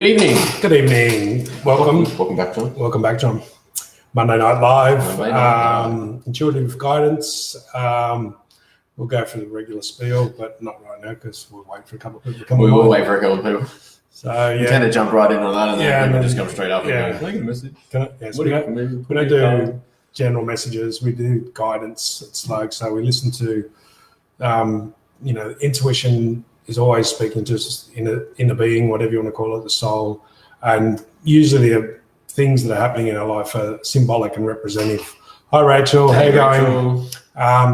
Evening. Good evening. Welcome. Welcome back, John. Welcome back, John. Monday Night Live. Monday Night Intuitive guidance. We'll go for the regular spiel, but not right now because we'll wait for a couple of people to come We on. will wait for a couple of people. So We tend to jump right in on that, and then and just come straight up. yeah. And go, can I get a message? Yes, What we do don't, you do general messages. We do guidance. It's like, so we listen to, intuition is always speaking to us inner being, whatever you want to call it, the soul. And usually the things that are happening in our life are symbolic and representative. Hi, Rachel. How you going?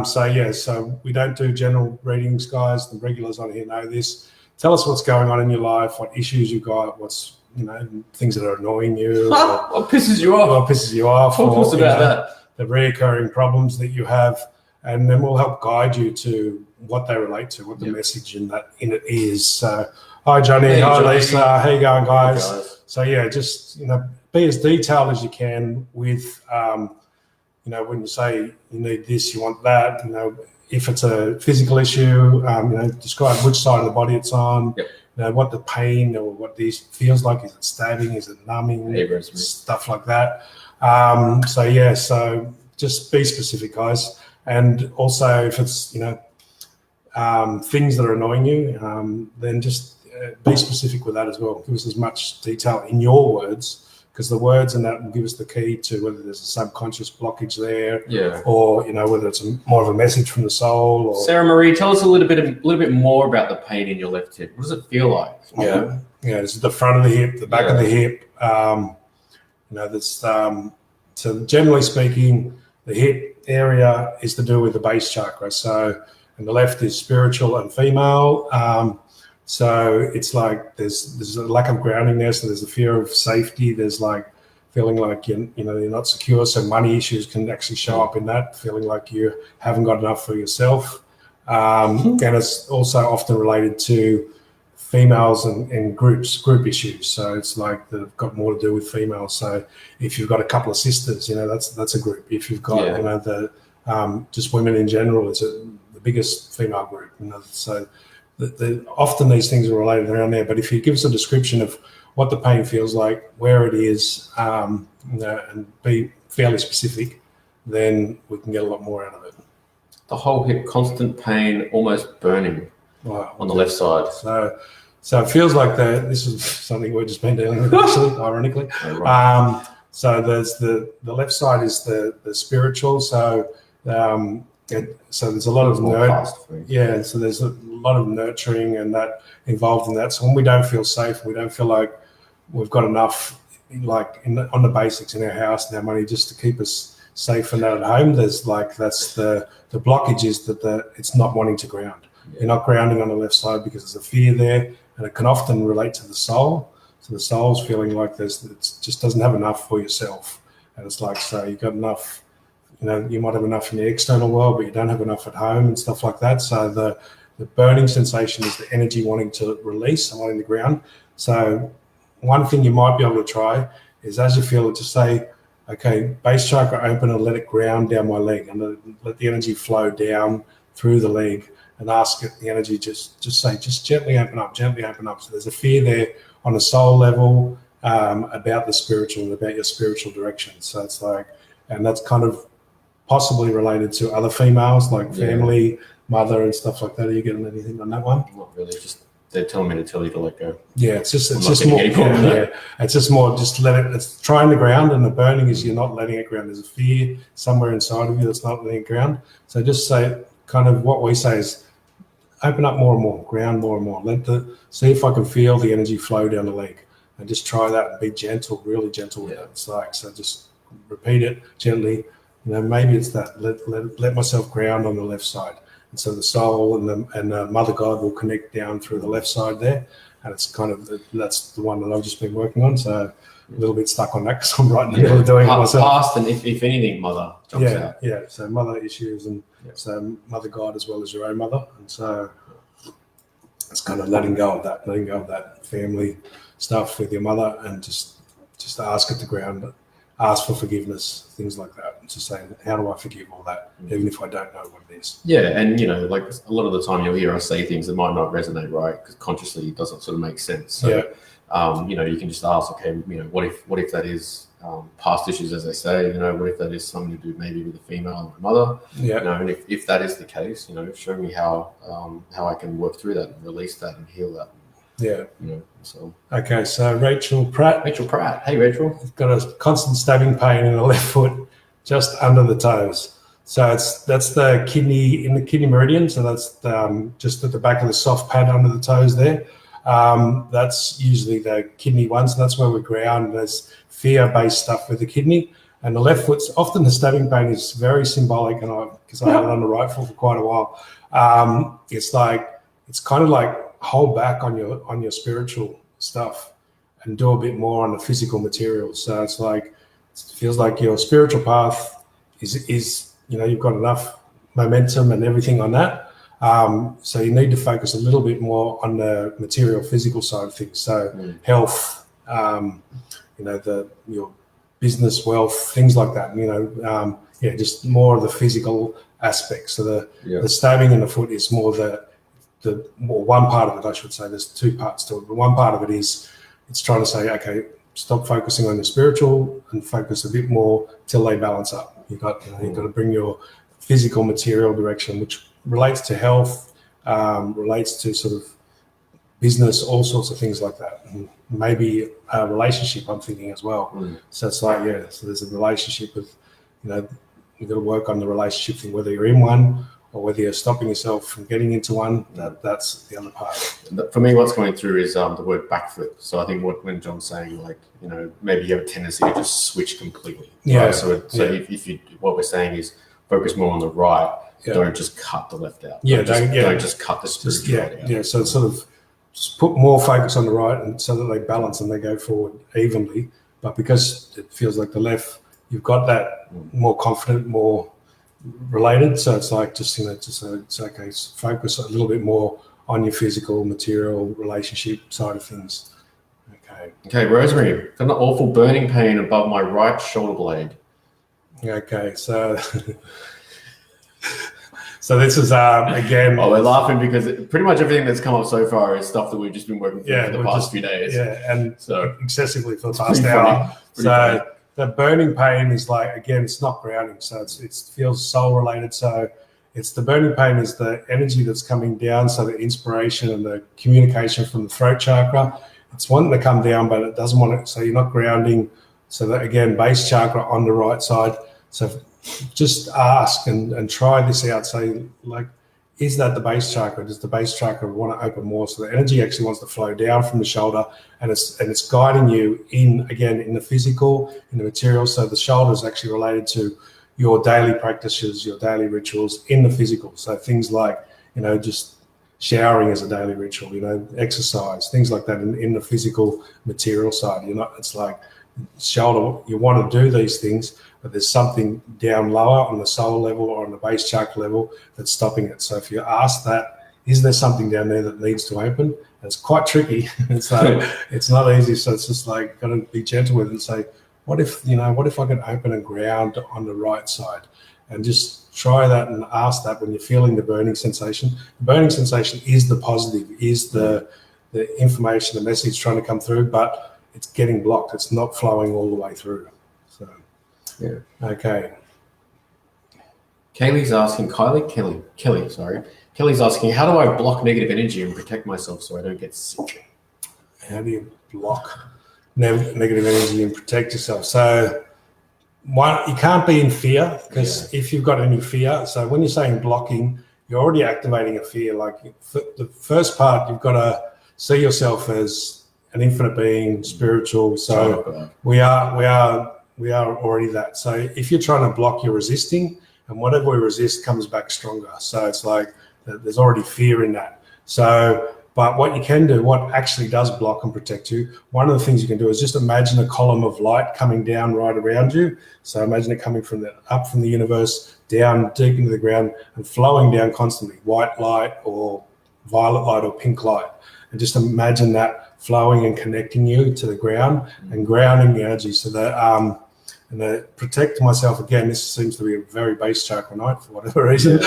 So we don't do general readings, guys. The regulars on here know this. Tell us what's going on in your life, what issues you got, what's, things that are annoying you. What pisses you off? What pisses you off. Talk to us about that. The reoccurring problems that you have. And then we'll help guide you to what they relate to, what the message in it is. So, hi, Johnny. Hey, hi, Johnny. Lisa. How you going, guys? Hey, guys. So, just, be as detailed as you can with, when you say you need this, you want that, if it's a physical issue, describe which side of the body it's on, what the pain or what this feels like. Is it stabbing? Is it numbing? Stuff like that. So just be specific, guys. And also if it's, things that are annoying you, then just be specific with that as well. Give us as much detail in your words, because the words and that will give us the key to whether there's a subconscious blockage there, or whether it's more of a message from the soul. Or Sarah Marie, tell us a little bit more about the pain in your left hip. What does it feel like? This is the front of the hip, the back of the hip. So generally speaking, the hip area is to do with the base chakra. So, and the left is spiritual and female. So it's like there's a lack of grounding there. So there's a fear of safety. There's like feeling like you're not secure. So money issues can actually show up in that, feeling like you haven't got enough for yourself. And it's also often related to females and group issues. So it's like they've got more to do with females. So if you've got a couple of sisters, that's a group. If you've got just women in general, it's the biggest female group. So often these things are related around there. But if you give us a description of what the pain feels like, where it is, and be fairly specific, then we can get a lot more out of it. The whole hip, constant pain, almost burning on the left side. So it feels like this is something we've just been dealing with, actually, ironically. So there's the left side is the spiritual. So so there's a lot of so there's a lot of nurturing and that involved in that. So when we don't feel safe, we don't feel like we've got enough, like on the basics in our house and our money, just to keep us safe and that at home. That's the blockage is that it's not wanting to ground. You're not grounding on the left side because there's a fear there, and it can often relate to the soul. So the soul's feeling like it just doesn't have enough for yourself, and it's like, so you've got enough. You might have enough in the external world, but you don't have enough at home and stuff like that. So the burning sensation is the energy wanting to release and wanting to ground. So one thing you might be able to try is, as you feel it, just say, okay, base chakra open, and let it ground down my leg, and let the energy flow down through the leg, and ask it, the energy just gently open up. So there's a fear there on a soul level about the spiritual and about your spiritual direction. So it's like, and that's kind of possibly related to other females, like family, mother, and stuff like that. Are you getting anything on that one? Not really. Just they're telling me to tell you to let go. Yeah, it's just more. It's just more. Just let it. It's trying to ground, and the burning is you're not letting it ground. There's a fear somewhere inside of you that's not letting it ground. So just say, kind of what we say is, open up more and more, ground more and more. See if I can feel the energy flow down the leg, and just try that and be gentle, really gentle with it. It's like, so just repeat it gently. Maybe it's that let myself ground on the left side, and so the soul and the Mother God will connect down through the left side there, and it's kind of that's the one that I've just been working on. So a little bit stuck on that because I'm right in the middle of doing it myself. Past and if anything, Mother jumps out. Yeah. So mother issues and so Mother God as well as your own mother, and so it's kind of letting go of that family stuff with your mother, and just ask it to ground it. Ask for forgiveness, things like that. To say, how do I forgive all that, even if I don't know what it is? Yeah, and like a lot of the time you'll hear us say things that might not resonate, right? Because consciously it doesn't sort of make sense. So you can just ask, okay, what if that is past issues, as they say, what if that is something to do maybe with a female or a mother, and if that is the case, show me how I can work through that and release that and heal that. So. Okay, so Rachel Pratt. Hey, Rachel. Got a constant stabbing pain in the left foot, just under the toes. So that's the kidney, in the kidney meridian. So that's just at the back of the soft pad under the toes there. That's usually the kidney one. So that's where we ground. There's fear-based stuff with the kidney. And the left foot's often the stabbing pain is very symbolic, and because I had it on the right foot for quite a while. It's kind of like hold back on your spiritual stuff and do a bit more on the physical material. So it's like, it feels like your spiritual path is you've got enough momentum and everything on that. So you need to focus a little bit more on the material, physical side of things. So health, your business, wealth, things like that. Just more of the physical aspects. So the stabbing in the foot is more one part of it, I should say. There's two parts to it, but one part of it is it's trying to say, okay, stop focusing on the spiritual and focus a bit more till they balance up. You've got to bring your physical material direction, which relates to health, relates to sort of business, all sorts of things like that. And maybe a relationship, I'm thinking as well. So it's like, so there's a relationship with, you've got to work on the relationship thing, whether you're in one or whether you're stopping yourself from getting into one. That's the other part. For me, what's going through is the word backflip. So I think when John's saying, like, maybe you have a tendency to just switch completely. Right? If you, what we're saying is focus more on the right. Don't just cut the left out. Don't just cut the spiritual out. So it's sort of just put more focus on the right, and so that they balance and they go forward evenly. But because it feels like the left, you've got that more confident, more related. So it's like it's okay. Focus a little bit more on your physical, material, relationship side of things. Okay, Rosemary, got an awful burning pain above my right shoulder blade. Okay, so this is again. Oh, we're laughing because pretty much everything that's come up so far is stuff that we've just been working for the past few days. Yeah, and so excessively for the past hour. Funny. The burning pain is like, again, it's not grounding, so it feels soul related. So it's the burning pain is the energy that's coming down. So the inspiration and the communication from the throat chakra, it's wanting to come down, but it doesn't want it. So you're not grounding. So that, again, base chakra on the right side. So just ask and try this out. Say, like, is that the base chakra? Does the base chakra want to open more? So the energy actually wants to flow down from the shoulder, and it's guiding you in the physical, in the material. So the shoulder is actually related to your daily practices, your daily rituals in the physical. So things like, just showering as a daily ritual, exercise, things like that in the physical material side. It's like shoulder, you want to do these things, but there's something down lower on the soul level or on the base chakra level that's stopping it. So if you ask that, is there something down there that needs to open? And it's quite tricky. So it's not easy. So it's just like, got to be gentle with it and say, what if I can open and ground on the right side? And just try that and ask that when you're feeling the burning sensation. The burning sensation is the positive, is the information, the message trying to come through, but it's getting blocked. It's not flowing all the way through. So, okay. Kelly's asking, Kelly's asking, how do I block negative energy and protect myself so I don't get sick? How do you block negative energy and protect yourself? So, one, you can't be in fear, because if you've got any fear, so when you're saying blocking, you're already activating a fear. Like the first part, you've got to see yourself as an infinite being, spiritual. So we are already that. So if you're trying to block, you're resisting, and whatever we resist comes back stronger. So it's like there's already fear in that. So, but what you can do, what actually does block and protect you, one of the things you can do is just imagine a column of light coming down right around you. So imagine it coming up from the universe, down deep into the ground and flowing down constantly, white light or violet light or pink light. And just imagine that flowing and connecting you to the ground and grounding the energy. So that, and to protect myself, again, this seems to be a very base chakra night for whatever reason.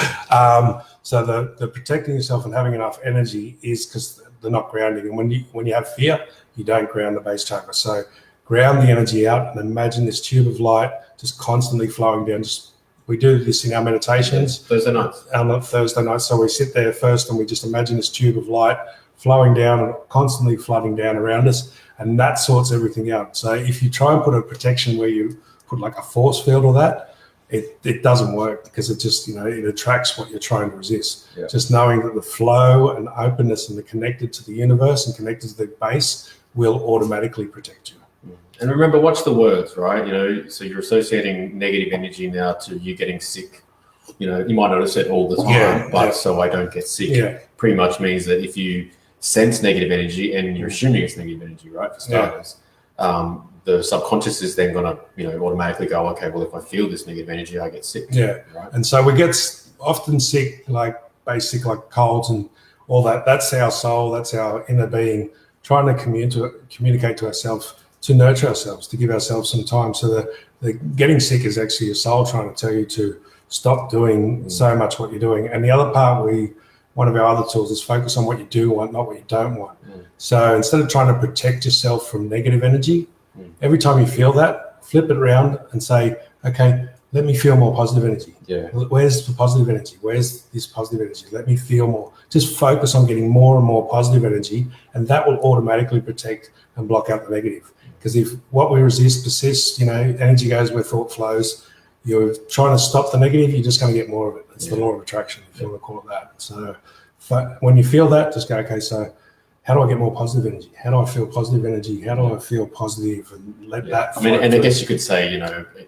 So the protecting yourself and having enough energy is because they're not grounding. And when you have fear, you don't ground the base chakra. So ground the energy out and imagine this tube of light just constantly flowing down. We do this in our meditations. Thursday nights. Thursday nights. So we sit there first and we just imagine this tube of light flowing down and constantly flooding down around us. And that sorts everything out. So if you try and put a protection where you put like a force field or that, it doesn't work, because it just, it attracts what you're trying to resist. Yeah. Just knowing that the flow and openness and the connected to the universe and connected to the base will automatically protect you. And remember, watch the words, right? So you're associating negative energy now to you getting sick. You might notice it all the time, so I don't get sick pretty much means that if you sense negative energy and you're assuming it's negative energy, right, for starters, the subconscious is then going to, automatically go, okay, well, if I feel this negative energy, I get sick. Yeah. Right? And so we get often sick, like basic, like colds and all that. That's our soul. That's our inner being trying to communicate to ourselves, to nurture ourselves, to give ourselves some time. So the getting sick is actually your soul trying to tell you to stop doing so much what you're doing. And the other part, one of our other tools is focus on what you do want, not what you don't want. So instead of trying to protect yourself from negative energy, every time you feel that, flip it around and say, okay, let me feel more positive energy. Yeah. Where's the positive energy? Where's this positive energy? Let me feel more. Just focus on getting more and more positive energy, and that will automatically protect and block out the negative. Because if what we resist persists, energy goes where thought flows. You're trying to stop the negative, you're just going to get more of it. It's the law of attraction, if you want to call it that. So when you feel that, just go, okay, so how do I get more positive energy? How do I feel positive energy? How do I feel positive? And let that flow. And I guess you could say,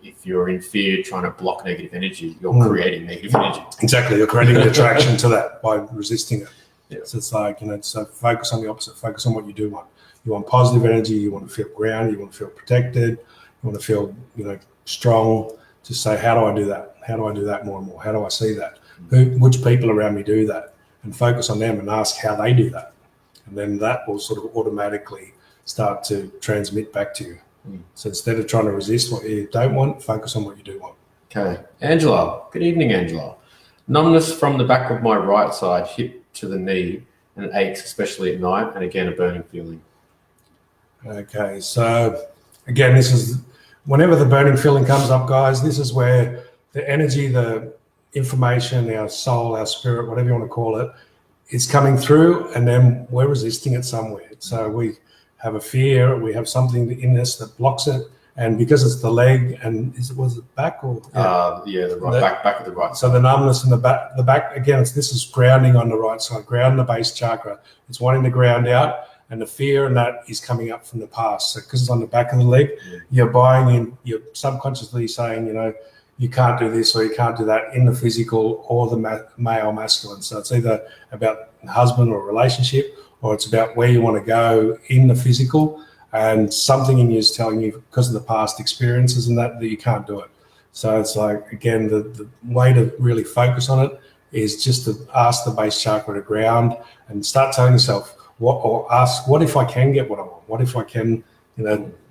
if you're in fear trying to block negative energy, you're creating negative energy. Exactly. You're creating an attraction to that by resisting it. Yeah. So it's like, so focus on the opposite. Focus on what you do want. You want positive energy. You want to feel grounded. You want to feel protected. You want to feel, strong. Just say, how do I do that? How do I do that more and more? How do I see that? Which people around me do that? And focus on them and ask how they do that. And then that will sort of automatically start to transmit back to you. So instead of trying to resist what you don't want, focus on what you do want. Okay. Angela. Good evening, Angela. Numbness from the back of my right side, hip to the knee, and it aches, especially at night, and again, a burning feeling. Okay. So again, this is whenever the burning feeling comes up, guys, this is where the energy, the information, our soul, our spirit, whatever you want to call it, is coming through, and then we're resisting it somewhere. So we have a fear, we have something in us that blocks it, and because it's the leg, and was it back or the right back of the right. So the numbness in the back again. This is grounding on the right side, ground the base chakra. It's wanting to ground out, and the fear and that is coming up from the past. So because it's on the back of the leg, you're buying in. You're subconsciously saying, you can't do this or you can't do that in the physical or the male masculine. So it's either about husband or relationship, or it's about where you want to go in the physical, and something in you is telling you because of the past experiences and that you can't do it. So it's like, again, the way to really focus on it is just to ask the base chakra to ground and start telling yourself what if I can get what I want? What if I can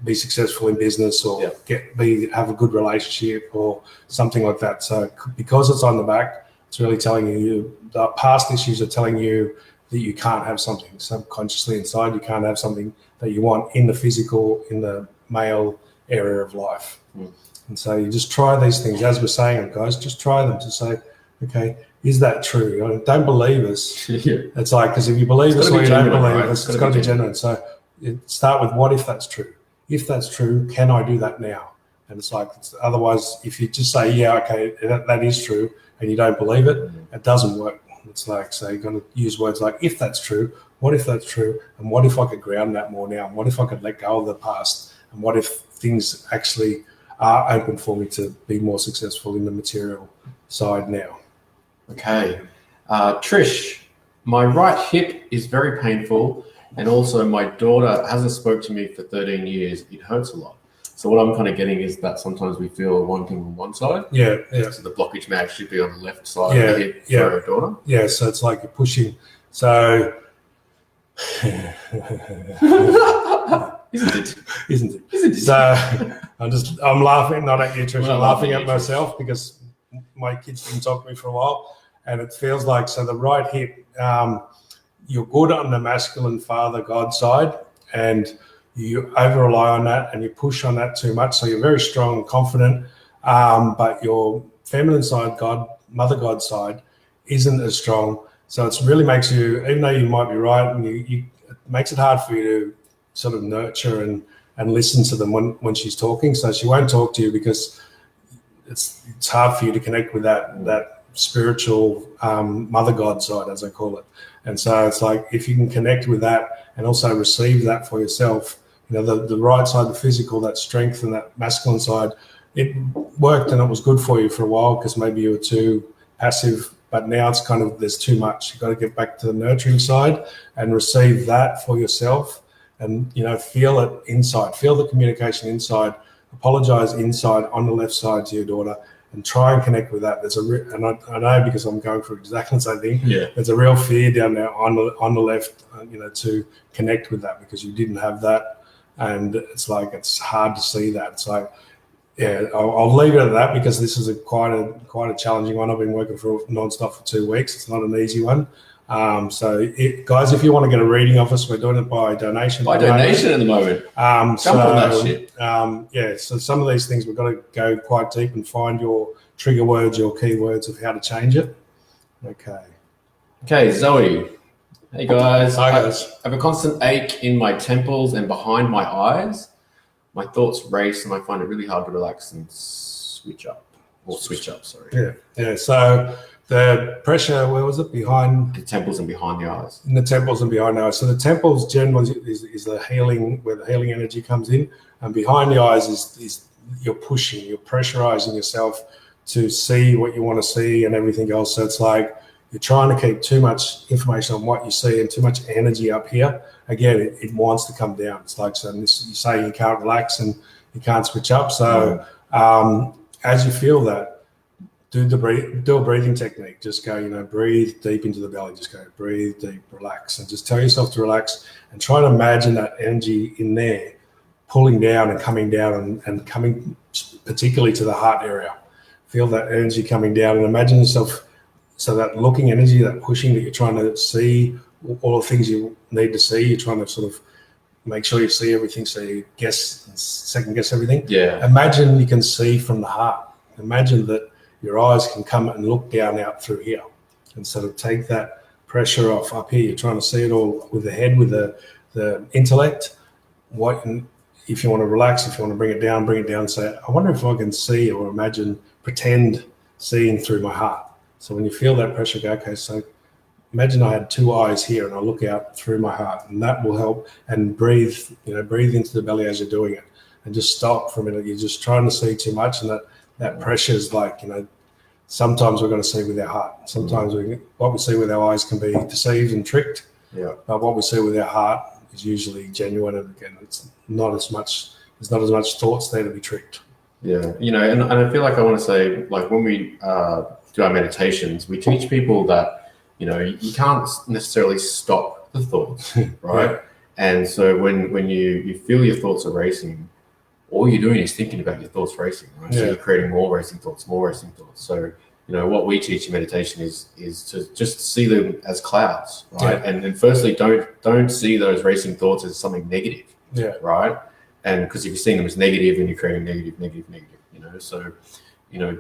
be successful in business or have a good relationship or something like that. So because it's on the back, it's really telling you the past issues are telling you that you can't have something subconsciously inside. You can't have something that you want in the physical, in the male area of life. And so you just try these things, as we're saying, guys, just try them to say, okay, is that true? Don't believe us. It's like, because if you believe us or you don't believe us, it's got to be genuine. So start with, what if that's true? If that's true, can I do that now? And it's like, otherwise, if you just say, yeah, okay, that is true, and you don't believe it, it doesn't work. It's like, so you're going to use words like, if that's true, what if that's true? And what if I could ground that more now? And what if I could let go of the past? And what if things actually are open for me to be more successful in the material side now? Okay. Trish, my right hip is very painful. And also my daughter hasn't spoke to me for 13 years. It hurts a lot. So what I'm kind of getting is that sometimes we feel one thing on one side. Yeah. So the blockage may actually be on the left side of the hip for our daughter. Yeah, so it's like you're pushing. So Isn't it? So I'm laughing, not at you, Trish. I'm laughing at myself because my kids didn't talk to me for a while. And it feels like, so the right hip, you're good on the masculine father God side, and you over rely on that and you push on that too much. So you're very strong and confident, but your feminine side, mother God side, isn't as strong. So it really makes you, even though you might be right, and it makes it hard for you to sort of nurture and listen to them when she's talking. So she won't talk to you because it's hard for you to connect with that spiritual mother God side, as I call it. And so it's like, if you can connect with that and also receive that for yourself, the right side, the physical, that strength and that masculine side, it worked and it was good for you for a while because maybe you were too passive, but now it's kind of, there's too much. You've got to get back to the nurturing side and receive that for yourself and, feel it inside, feel the communication inside, apologize inside on the left side to your daughter and try and connect with that. And I know because I'm going through exactly the same thing. Yeah. There's a real fear down there on the left, to connect with that because you didn't have that. And it's like, it's hard to see that. It's like, yeah, I'll leave it at that because this is quite a challenging one. I've been working for nonstop for 2 weeks. It's not an easy one. Guys, if you want to get a reading of us, we're doing it by donation. By donation at the moment. Jump on that shit. So some of these things we've got to go quite deep and find your trigger words, your keywords of how to change it. Okay, Zoe. Hey guys. Hi guys. I have a constant ache in my temples and behind my eyes. My thoughts race and I find it really hard to relax and switch up. Sorry. Yeah. So the pressure, where was it? Behind the temples and behind the eyes. In the temples and behind the eyes. So the temples generally is the healing, where the healing energy comes in, and behind the eyes is you're pushing, you're pressurizing yourself to see what you want to see and everything else. So it's like you're trying to keep too much information on what you see and too much energy up here. Again, it wants to come down. It's like, so you say you can't relax and you can't switch up. So as you feel that, do a breathing technique. Just go, breathe deep into the belly. Just go, breathe deep, relax, and just tell yourself to relax and try to imagine that energy in there pulling down and coming down and coming particularly to the heart area. Feel that energy coming down and imagine yourself, so that looking energy, that pushing that you're trying to see, all the things you need to see, you're trying to sort of make sure you see everything, so you second guess everything. Yeah. Imagine you can see from the heart. Imagine that your eyes can come and look down out through here and sort of take that pressure off up here. You're trying to see it all with the head, with the intellect. If you want to relax, if you want to bring it down, say, I wonder if I can see or imagine, pretend seeing through my heart. So when you feel that pressure, go, okay, so imagine I had two eyes here and I look out through my heart, and that will help. And breathe into the belly as you're doing it, and just stop for a minute. You're just trying to see too much, and that pressure is like, sometimes we're going to see with our heart. Sometimes what we see with our eyes can be deceived and tricked. Yeah. But what we see with our heart is usually genuine, and again, there's not as much thoughts there to be tricked. Yeah, and I feel like I want to say, like, when we do our meditations, we teach people that, you can't necessarily stop the thoughts, right? Yeah. And so when you feel your thoughts are racing, all you're doing is thinking about your thoughts racing, right? Yeah. So you're creating more racing thoughts. So, what we teach in meditation is to just see them as clouds, right? Yeah. And firstly, don't see those racing thoughts as something negative, right? And because if you're seeing them as negative, then you're creating negative, so,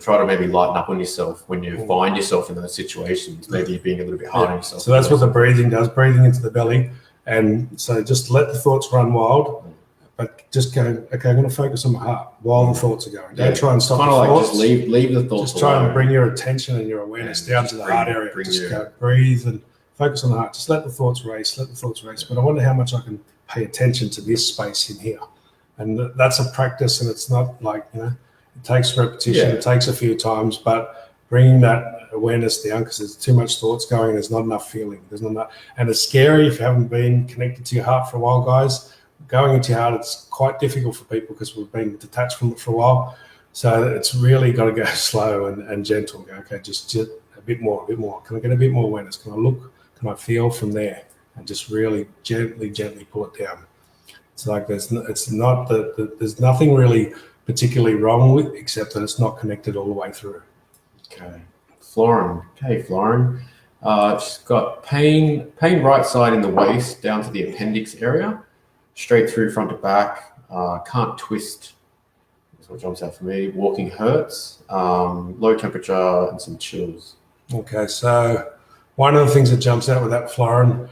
try to maybe lighten up on yourself when you find yourself in those situations. Maybe you're being a little bit hard on yourself. So that's what the breathing does, breathing into the belly. And so just let the thoughts run wild, but just go, okay, I'm going to focus on my heart while the thoughts are going. Don't try and stop the thoughts. Just leave the thoughts. Just try and bring your attention and your awareness down to the heart area. Just go, breathe and focus on the heart. Just let the thoughts race. But I wonder how much I can pay attention to this space in here. And that's a practice, and it's not like, it takes repetition, it takes a few times, but bringing that awareness down, because there's too much thoughts going, there's not enough feeling, there's not enough. And it's scary if you haven't been connected to your heart for a while, guys. Going into your heart, it's quite difficult for people because we've been detached from it for a while. So it's really got to go slow and gentle. Go, okay, just a bit more. Can I get a bit more awareness? Can I look? Can I feel from there? And just really gently pull it down. It's like there's nothing really particularly wrong with, except that it's not connected all the way through. Okay, Florin. She's got pain right side in the waist down to the appendix area, straight through front to back. Can't twist. That's what jumps out for me. Walking hurts. Low temperature and some chills. Okay, so one of the things that jumps out with that, Florin,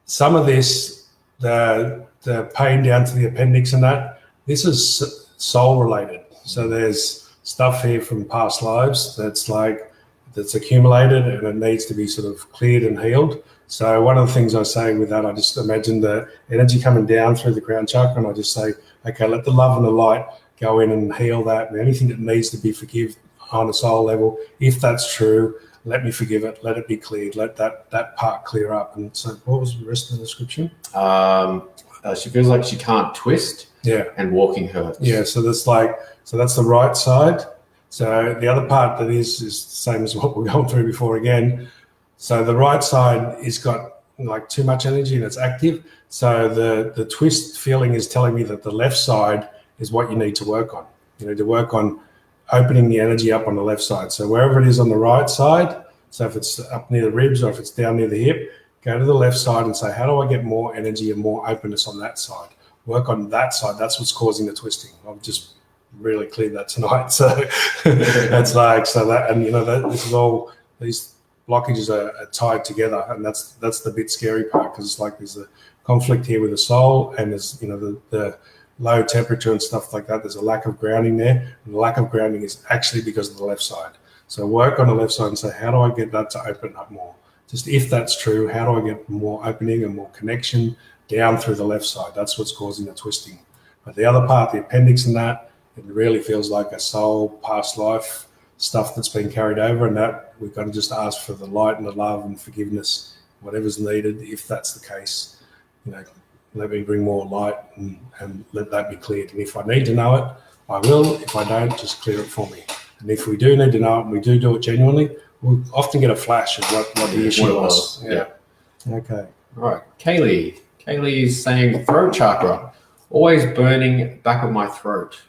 some of this, the pain down to the appendix and that, this is soul related. So there's stuff here from past lives that's accumulated and it needs to be sort of cleared and healed. So one of the things I say with that, I just imagine the energy coming down through the crown chakra, and I just say, okay, let the love and the light go in and heal that, and anything that needs to be forgiven on a soul level, if that's true, let me forgive it, let it be cleared, let that part clear up. And so what was the rest of the description? She feels like she can't twist. Yeah. And walking hurts. Yeah, so that's the right side. So the other part that is the same as what we're going through before again. So the right side is got like too much energy and it's active. So the twist feeling is telling me that the left side is what you need to work on. You need to work on opening the energy up on the left side. So wherever it is on the right side, so if it's up near the ribs or if it's down near the hip, go to the left side and say, how do I get more energy and more openness on that side? Work on that side. That's what's causing the twisting. I've just really cleared that tonight. So that's this is all, these blockages are tied together, and that's the bit scary part, because it's like there's a conflict here with the soul, and there's the low temperature and stuff like that. There's a lack of grounding there, and the lack of grounding is actually because of the left side. So work on the left side and say, how do I get that to open up more? Just if that's true, how do I get more opening and more connection down through the left side? That's what's causing the twisting. But the other part, the appendix and that, it really feels like a soul, past life stuff that's been carried over, and that we've got to just ask for the light and the love and forgiveness, whatever's needed. If that's the case, let me bring more light and let that be cleared. And if I need to know it, I will. If I don't, just clear it for me. And if we do need to know it and we do it genuinely, we'll often get a flash of what the issue was. Yeah. Okay. All right. Kaylee is saying throat chakra, always burning back of my throat.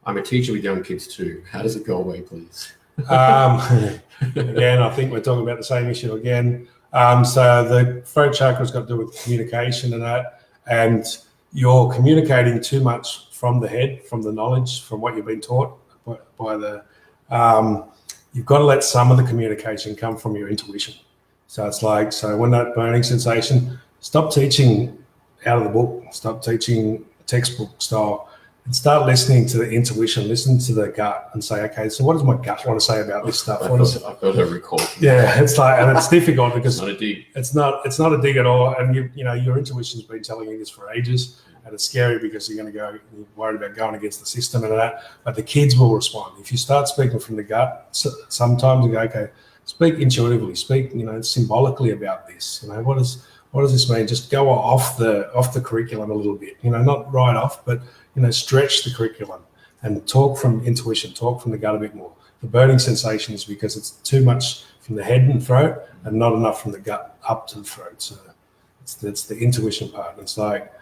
I'm a teacher with young kids too. How does it go away, please? Again, I think we're talking about the same issue again. So the throat chakra's got to do with communication and that, and you're communicating too much from the head, from the knowledge, from what you've been taught by the. You've got to let some of the communication come from your intuition. So it's like, when that burning sensation, stop teaching out of the book, stop teaching textbook style, and start listening to the intuition, listen to the gut, and say, okay, so what does my gut want to say about this stuff? I've got to recall. Yeah, it's like, and it's difficult because it's not a dig. It's not a dig at all. And your intuition's been telling you this for ages, and it's scary because you're you're worried about going against the system and that. But the kids will respond if you start speaking from the gut. Sometimes you go, okay, speak intuitively, speak symbolically about this. What does this mean? Just go off the curriculum a little bit. Not right off, but stretch the curriculum and talk from intuition, talk from the gut a bit more. The burning sensation is because it's too much from the head and throat and not enough from the gut up to the throat. So it's the intuition part. And it's like,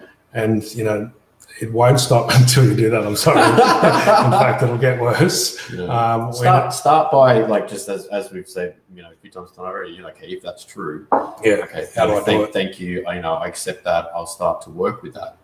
it won't stop until you do that. I'm sorry. In fact, it'll get worse. Yeah. Start by just as we've said, a few times tonight already. Okay, if that's true. Yeah. Okay. How do I do it? Thank you. I accept that. I'll start to work with that.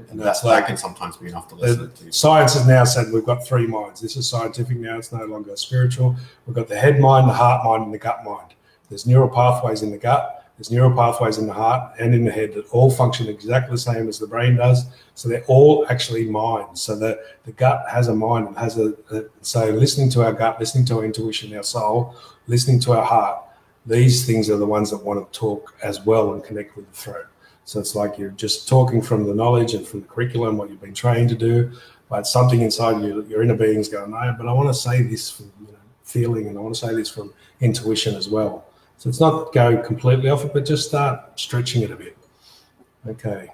And that can sometimes be enough to listen to. Science has now said we've got three minds. This is scientific now. It's no longer spiritual. We've got the head mind, the heart mind, and the gut mind. There's neural pathways in the gut. There's neural pathways in the heart and in the head that all function exactly the same as the brain does. So they're all actually minds. So the gut has a mind and has so listening to our gut, listening to our intuition, our soul, listening to our heart, these things are the ones that want to talk as well and connect with the throat. So it's like you're just talking from the knowledge and from the curriculum, what you've been trained to do, but something inside you, your inner being's going, no, but I want to say this from feeling, and I want to say this from intuition as well. So it's not go completely off it, but just start stretching it a bit. Okay.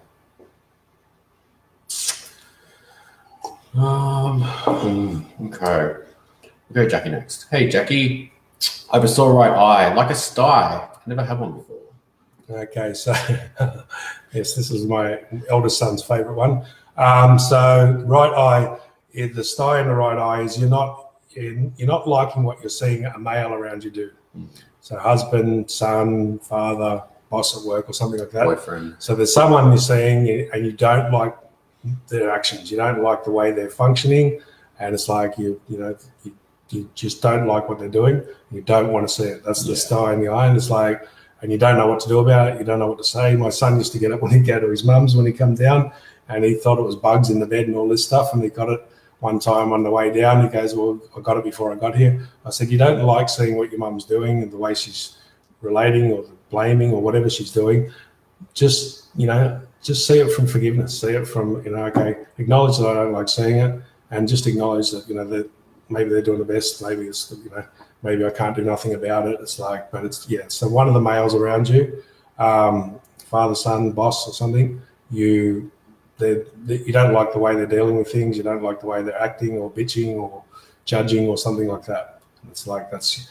Okay. We'll go Jackie next. Hey, Jackie. I have a sore right eye, like a sty. I never had one before. Okay, so yes, this is my eldest son's favorite one. So right eye, the sty in the right eye is you're not liking what you're seeing a male around you do. So husband, son, father, boss at work or something like that. Boyfriend. So there's someone you're seeing and you don't like their actions. You don't like the way they're functioning. And it's like, you just don't like what they're doing. You don't want to see it. That's the sty in the eye. And it's like, and you don't know what to do about it. You don't know what to say. My son used to get up when he'd go to his mum's when he come down, and he thought it was bugs in the bed and all this stuff. And he got it one time on the way down. He goes, well, I got it before I got here. I said, you don't like seeing what your mum's doing and the way she's relating or blaming or whatever she's doing. Just see it from forgiveness. See it from, okay, acknowledge that I don't like seeing it, and just acknowledge that, that maybe they're doing the best. Maybe it's, maybe I can't do nothing about it. It's like, but it's, so one of the males around you, father, son, boss or something, you don't like the way they're dealing with things. You don't like the way they're acting or bitching or judging or something like that. It's like, it's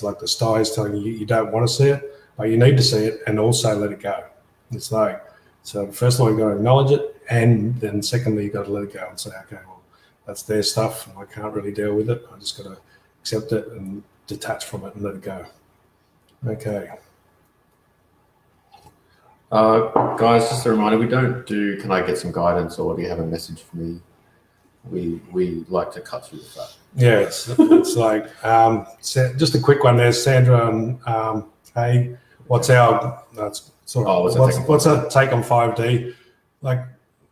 like the sty is telling you, you don't want to see it, but you need to see it and also let it go. It's like, so first of all, you've got to acknowledge it. And then secondly, you've got to let it go and say, okay, well, that's their stuff. And I can't really deal with it. I just got to accept it and detach from it and let it go. Okay. Guys, just a reminder, we don't do, can I get some guidance, or do you have a message for me? We like to cut through the fat. Yeah, it's like, just a quick one there, Sandra. Hey, what's our take on 5D? Like,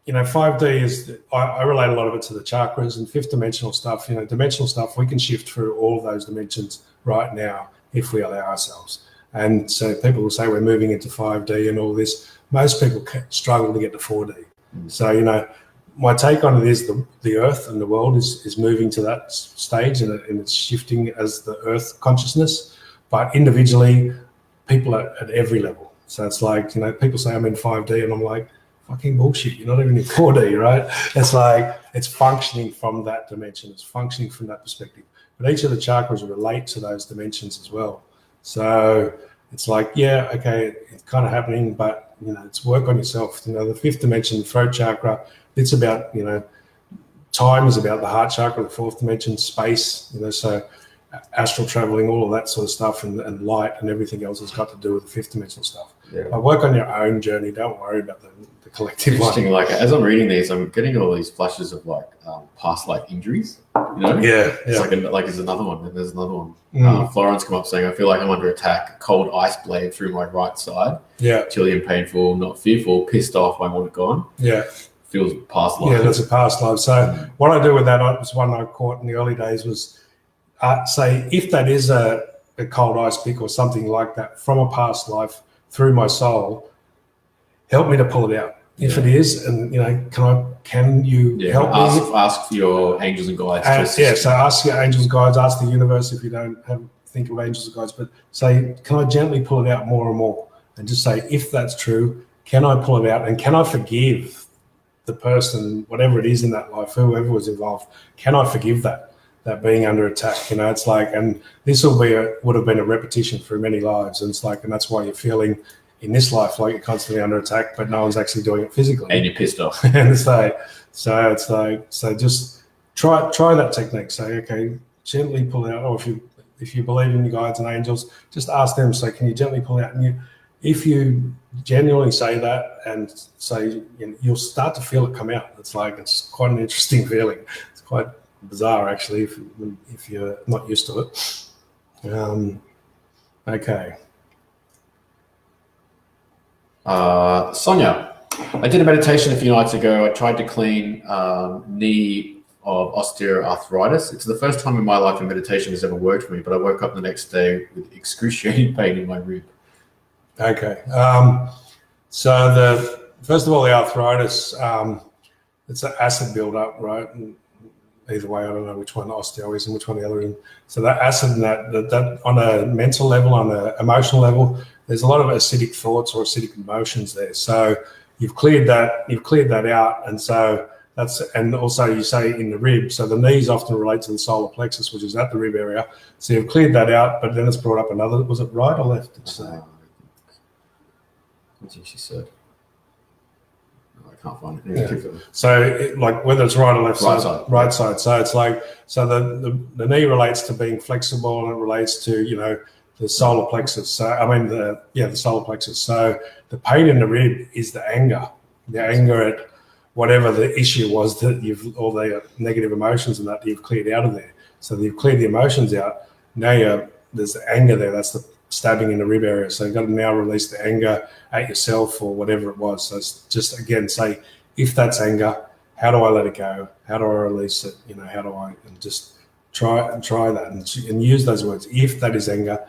5D is, I relate a lot of it to the chakras and fifth dimensional stuff. Dimensional stuff, we can shift through all of those dimensions right now if we allow ourselves. And so people will say we're moving into 5D and all this. Most people struggle to get to 4D. So, my take on it is the earth and the world is moving to that stage, and it's shifting as the earth consciousness, but individually, people are at every level. So it's like, people say I'm in 5D and I'm like, fucking bullshit. You're not even in 4D, right? It's like, it's functioning from that dimension. It's functioning from that perspective. But each of the chakras relate to those dimensions as well. So it's like, okay, it's kind of happening, but, it's work on yourself. The fifth dimension, the throat chakra, it's about, time is about the heart chakra, the fourth dimension, space, so astral traveling, all of that sort of stuff, and light and everything else has got to do with the fifth dimensional stuff. But work on your own journey. Don't worry about the collective. Interesting. Like, as I'm reading these, I'm getting all these flashes of past life injuries. It's like there's another one, and there's another one. Florence come up saying, I feel like I'm under attack. Cold ice blade through my right side. Chilly and painful, not fearful. Pissed off. I want it gone. Feels past life. That's a past life. So what I do with that was one I caught in the early days was, say, if that is a cold ice pick or something like that from a past life through my soul, help me to pull it out. If it is, and can you help me? Ask for your angels and guides. So ask your angels and guides. Ask the universe if you don't think of angels and guides. But say, can I gently pull it out more and more? And just say, if that's true, can I pull it out? And can I forgive the person, whatever it is in that life, whoever was involved? Can I forgive that being under attack? It's like, and this would have been a repetition through many lives, and it's like, and that's why you're feeling in this life like you're constantly under attack, but no one's actually doing it physically, and you're pissed off. And it's like, so just try that technique. Say, okay, gently pull out, or if you believe in the guides and angels, just ask them. So, can you gently pull out? And if you genuinely say that and say, you'll start to feel it come out. It's like, it's quite an interesting feeling. It's quite bizarre, actually, if you're not used to it. Okay. Sonia, I did a meditation a few nights ago. I tried to clean knee of osteoarthritis. It's the first time in my life a meditation has ever worked for me, but I woke up the next day with excruciating pain in my rib. Okay. So first of all, the arthritis, it's an acid buildup, right? And either way, I don't know which one osteo is and which one the other is. So that acid and that on a mental level, on an emotional level, there's a lot of acidic thoughts or acidic emotions there. So you've cleared that out, and so and also you say in the rib. So the knees often relate to the solar plexus, which is at the rib area. So you've cleared that out, but then it's brought up another. Was it right or left? What did she said? I can't find it. Yeah. So, like, whether it's right or left side, right side. So it's like, so the knee relates to being flexible, and it relates to the solar plexus. So the solar plexus. So the pain in the rib is the anger at whatever the issue was that all the negative emotions and that you've cleared out of there. So you've cleared the emotions out. Now there's the anger there. That's the stabbing in the rib area. So you've got to now release the anger at yourself or whatever it was. So it's just, again, say, if that's anger, how do I let it go? How do I release it? How do I, and just try that and use those words. If that is anger,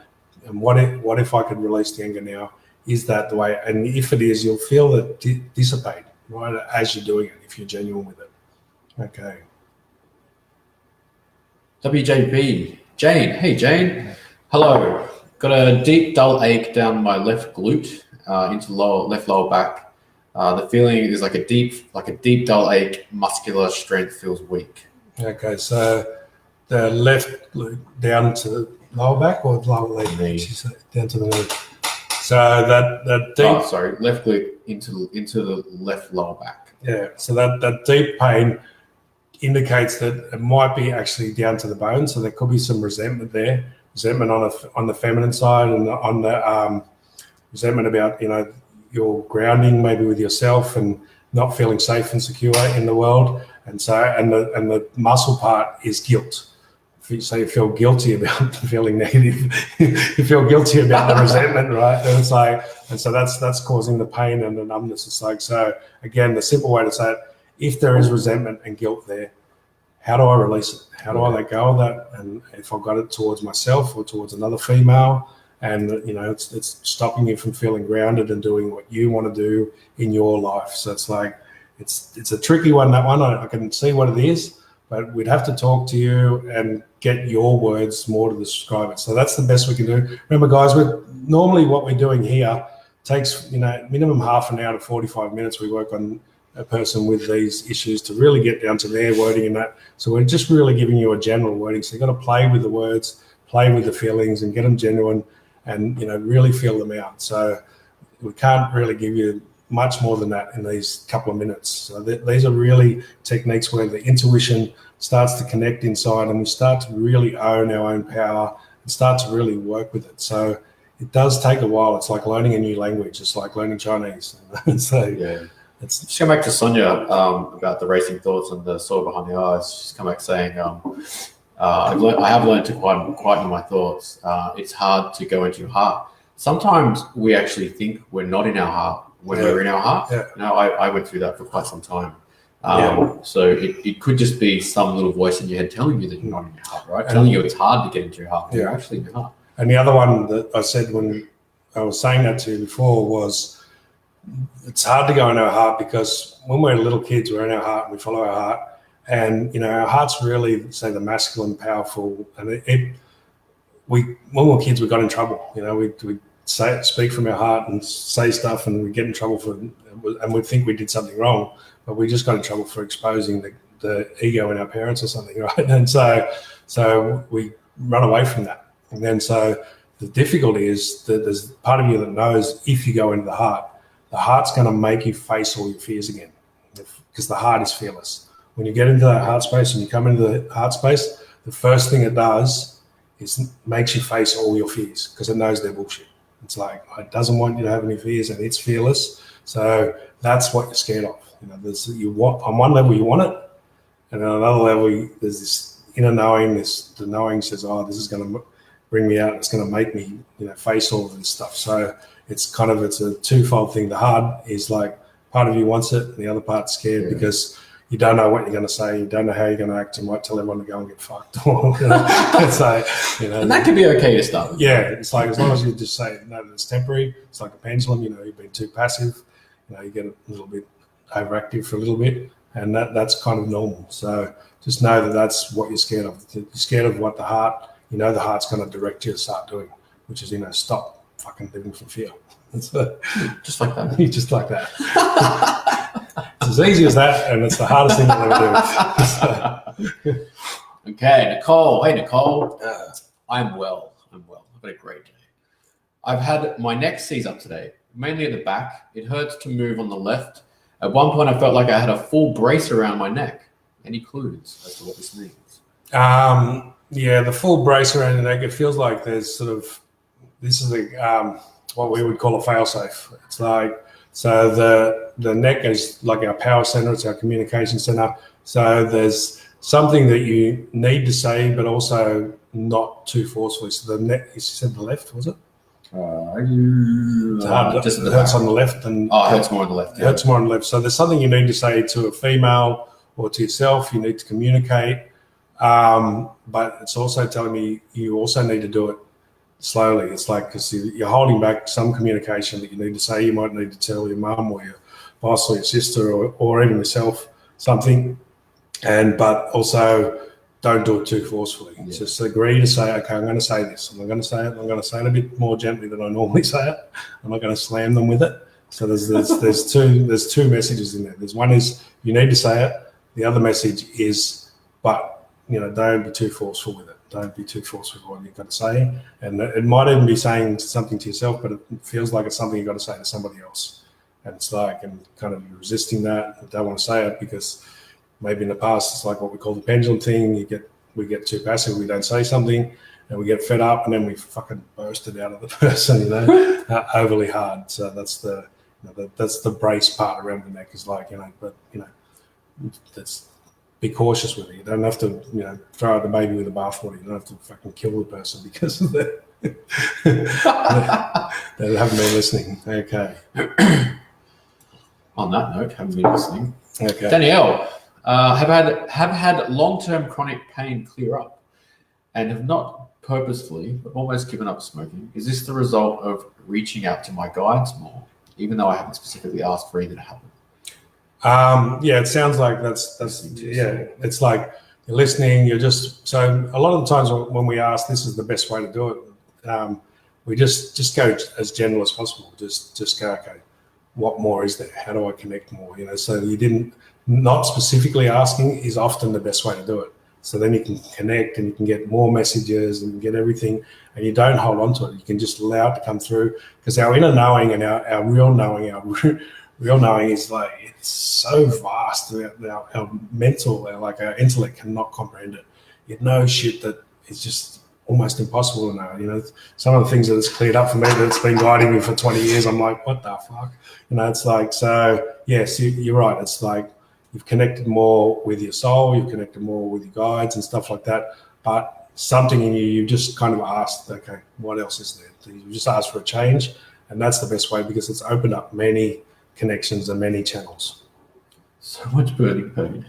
and what if I could release the anger now? Is that the way? And if it is, you'll feel it dissipate right as you're doing it, if you're genuine with it. Okay. WJP. Jane. Hey, Jane. Hello. Got a deep, dull ache down my left glute into left lower back. The feeling is like a deep, dull ache. Muscular strength feels weak. Okay, so the left glute down to the lower back or lower leg? Knee. Down to the knee. So that deep. Left glute into the left lower back. Yeah. So that deep pain indicates that it might be actually down to the bone. So there could be some resentment there. Resentment on the feminine side, and on the resentment about your grounding maybe with yourself and not feeling safe and secure in the world, and the muscle part is guilt. So you feel guilty about feeling negative, you feel guilty about the resentment, right? And so that's causing the pain and the numbness. It's like, so again, the simple way to say it: if there is resentment and guilt there, how do I release it? How do I let go of that? And if I've got it towards myself or towards another female, and it's stopping you from feeling grounded and doing what you want to do in your life. So it's like it's a tricky one. That one I can see what it is, but we'd have to talk to you and get your words more to describe it. So that's the best we can do. Remember, guys, normally what we're doing here takes minimum half an hour to 45 minutes. We work on a person with these issues to really get down to their wording and that. So we're just really giving you a general wording. So you've got to play with the words, play with the feelings, and get them genuine, and really feel them out. So we can't really give you much more than that in these couple of minutes. So these are really techniques where the intuition starts to connect inside, and we start to really own our own power and start to really work with it. So it does take a while. It's like learning a new language. It's like learning Chinese. So yeah. Just come back to Sonia about the racing thoughts and the soul behind the eyes. She's come back saying, I have learned to quieten my thoughts. It's hard to go into your heart. Sometimes we actually think we're not in our heart when we're in our heart. Yeah. I went through that for quite some time. So it could just be some little voice in your head telling you that you're not in your heart, right? Telling you it's hard to get into your heart. You're actually in your heart. And the other one that I said when I was saying that to you before was, it's hard to go in our heart because when we're little kids, we're in our heart and we follow our heart. And, our heart's really, say, the masculine, powerful. And when we were kids, we got in trouble. We'd speak from our heart and say stuff, and we get in trouble and we'd think we did something wrong, but we just got in trouble for exposing the ego in our parents or something, right? And so we run away from that. And then so the difficulty is that there's part of you that knows if you go into the heart's going to make you face all your fears again, because the heart is fearless. When you get into that heart space and you come into the heart space, the first thing it does is makes you face all your fears, because it knows they're bullshit. It's like, it doesn't want you to have any fears, and it's fearless. So that's what you're scared of. On one level you want it, and on another level there's this inner knowing. The knowing says, this is going to bring me out. It's going to make me, face all of this stuff. So it's a twofold thing. The heart is like part of you wants it, and the other part's scared because you don't know what you're going to say, you don't know how you're going to act. You might tell everyone to go and get fucked. And that can be okay to start with. Yeah, it's like as long as you just say no, it's temporary. It's like a pendulum. You've been too passive. You get a little bit overactive for a little bit, and that's kind of normal. So just know that that's what you're scared of. You're scared of what the heart. The heart's going to direct you to start doing, which is stop fucking living from fear. Just like that. Just like that. It's as easy as that, and it's the hardest thing to ever do. Okay, Nicole. Hey, Nicole. I'm well. I've had a great day. I've had my neck seize up today, mainly at the back. It hurts to move on the left. At one point, I felt like I had a full brace around my neck. Any clues as to what this means? The full brace around the neck. It feels like there's sort of this is what we would call a fail-safe. It's like, so the neck is like our power center, it's our communication center. So there's something that you need to say, but also not too forcefully. So the neck, you said the left, was it? Just it hurts on the left. And it hurts more on the left. It hurts more on the left. So there's something you need to say to a female or to yourself. You need to communicate. But it's also telling me you also need to do it slowly. It's like, because you're holding back some communication that you need to say. You might need to tell your mum or your boss or your sister or even yourself something. But also don't do it too forcefully. Yeah. Just agree to say, okay, I'm going to say this. I'm going to say it. I'm going to say it a bit more gently than I normally say it. I'm not going to slam them with it. So there's two messages in there. There's one is you need to say it. The other message is, but don't be too forceful with it. Don't be too forceful with what you've got to say. And it might even be saying something to yourself, but it feels like it's something you've got to say to somebody else. And it's like, and kind of you're resisting that. I don't want to say it because maybe in the past it's like what we call the pendulum thing. We get too passive, we don't say something, and we get fed up, and then we fucking burst it out of the person, overly hard. So that's the brace part around the neck is like, that's. Be cautious with it. You don't have to, throw out the baby with the bathwater. You don't have to fucking kill the person because of that. They haven't been listening. Okay. On that note, haven't been listening. Okay. Danielle, have had long-term chronic pain clear up and have not purposefully, but almost given up smoking. Is this the result of reaching out to my guides more, even though I haven't specifically asked for either to happen? It sounds like that's it's like you're listening, so a lot of the times when we ask this is the best way to do it, we just go as general as possible. Just go, okay, what more is there? How do I connect more? So not specifically asking is often the best way to do it. So then you can connect and you can get more messages and get everything, and you don't hold on to it. You can just allow it to come through, because our inner knowing and our real knowing, real knowing is like, it's so vast. Our mental, our intellect cannot comprehend it. You know shit that is just almost impossible to know. Some of the things that it's cleared up for me that's been guiding me for 20 years, I'm like, what the fuck? It's like, so yes, you're right. It's like you've connected more with your soul, you've connected more with your guides and stuff like that. But something in you just kind of asked, okay, what else is there? You just asked for a change, and that's the best way, because it's opened up many connections and many channels. So much burning pain.